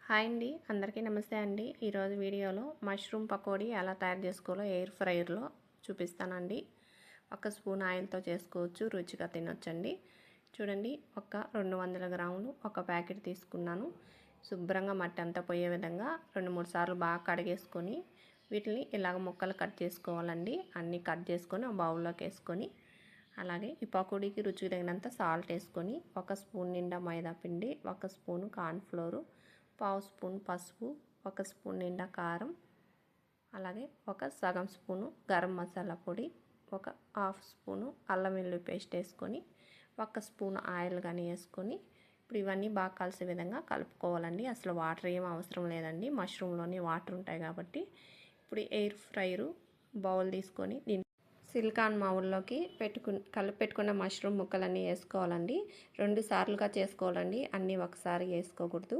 Hi అండి, అందరికీ నమస్తే అండి. ఈరోజు వీడియోలో మష్రూమ్ పకోడీ ఎలా తయారు చేసుకోవాలో ఎయిర్ ఫ్రైయర్లో చూపిస్తానండి. ఒక స్పూన్ ఆయిల్తో చేసుకోవచ్చు, రుచిగా తినొచ్చండి. చూడండి, ఒక 200 గ్రాములు ఒక ప్యాకెట్ తీసుకున్నాను. శుభ్రంగా మట్టి అంతా పోయే విధంగా 2-3 సార్లు బాగా కడిగేసుకొని వీటిని ఇలాగ ముక్కలు కట్ చేసుకోవాలండి. అన్నీ కట్ చేసుకొని ఒక బౌల్లోకి వేసుకొని, అలాగే ఈ పకోడీకి రుచికి తగినంత సాల్ట్ వేసుకొని, 1 స్పూన్ నిండా మైదా పిండి, 1 స్పూను కార్న్ఫ్లోరు, 1/2 స్పూన్ పసుపు, 1 స్పూన్ నిండా కారం, అలాగే ఒక సగం స్పూను గరం మసాలా పొడి, 1/2 స్పూను అల్లం వెల్లుల్లి పేస్ట్ వేసుకొని, 1 స్పూన్ ఆయిల్ కానీ వేసుకొని ఇప్పుడు ఇవన్నీ బాగా కలిసే విధంగా కలుపుకోవాలండి. అసలు వాటర్ ఏం అవసరం లేదండి, మష్రూమ్లోని వాటర్ ఉంటాయి కాబట్టి. ఇప్పుడు ఎయిర్ ఫ్రైయరు బౌల్ తీసుకొని సిలికాన్ మౌల్లోకి కలిపి పెట్టుకున్న మష్రూమ్ ముక్కలన్నీ వేసుకోవాలండి. 2 సార్లుగా చేసుకోవాలండి, అన్నీ ఒకసారి వేసుకోకూడదు.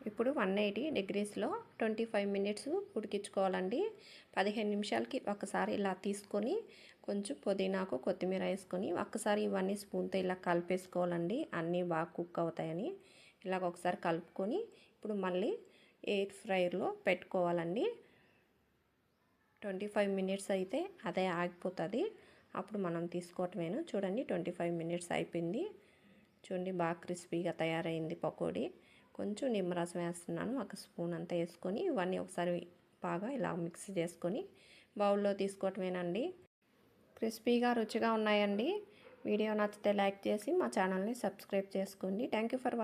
ఇప్పుడు 180 డిగ్రీస్లో 25 మినిట్స్ ఉడికించుకోవాలండి. 15 నిమిషాలకి ఒకసారి ఇలా తీసుకొని కొంచెం పుదీనాకు కొత్తిమీర వేసుకొని ఒక్కసారి ఇవన్నీ స్పూన్తో ఇలా కలిపేసుకోవాలండి. అన్నీ బాగా కుక్ అవుతాయని ఇలాగ ఒకసారి కలుపుకొని ఇప్పుడు మళ్ళీ ఎయిర్ ఫ్రైయర్లో పెట్టుకోవాలండి. 25 మినిట్స్ అయితే అదే ఆగిపోతుంది, అప్పుడు మనం తీసుకోవటమేను. చూడండి, 25 మినిట్స్ అయిపోయింది. చూడండి, బాగా క్రిస్పీగా తయారైంది పకోడీ. కొంచెం నిమ్మరసం వేస్తున్నాను, 1 స్పూన్ అంతా వేసుకొని ఇవన్నీ ఒకసారి బాగా ఇలా మిక్స్ చేసుకొని బౌల్లో తీసుకోవటమేనండి. క్రిస్పీగా రుచిగా ఉన్నాయండి. వీడియో నచ్చితే లైక్ చేసి మా ఛానల్ని సబ్స్క్రైబ్ చేసుకోండి. Thank you for watching.